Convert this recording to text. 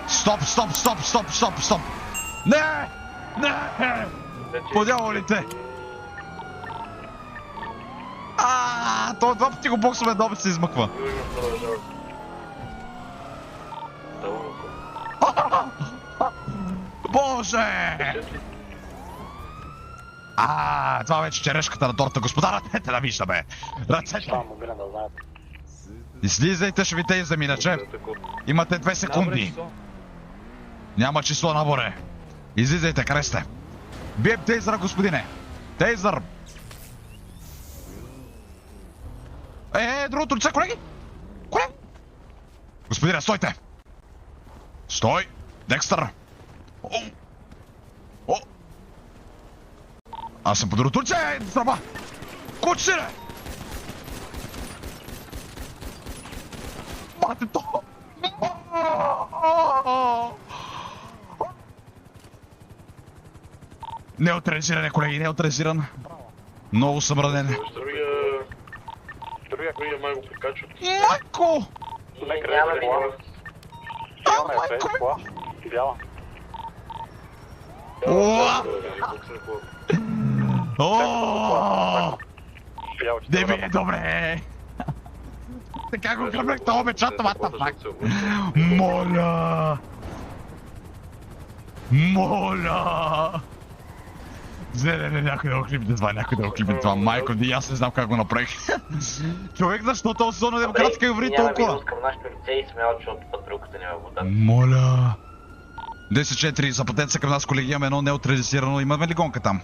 Стоп, стоп, стоп, стоп, стоп, стоп! Не! Не! По дяволите! Той два пъти го боксове, едно се измъква. Боже! Това вече черешката на торта, господа, ръцете да виждаме! Ръцете! Излизайте, ще ви тейзам иначе. Имате 2 секунди. Няма число наборе. Излизайте, къде сте? Бием тейзъра, господине! Тейзър! Другото лице, колеги! Колеги! Господине, стойте! Стой! Декстър! Аз съм по другото лице! Зраба! Кучине! Мате то! Неутрализиране, колеги, неутрализиран. Много съм ранен. Другия май го прикачват. Майко! Майко ми! Бяла. Не ми е добре! Така го гръбнах това мечата, what the fuck? Моля! Моля! Не, някой да го клипне това, някой да го клипне това. Майко, аз не знам как го направих. Човек, защо този зона демократика говори толкова? Няма към нашите лице и смял, защото патрулката няма вода. Моля! 10-4, запътете се към нас, колеги, имаме едно неутрализирано. Имаме ли гонка там?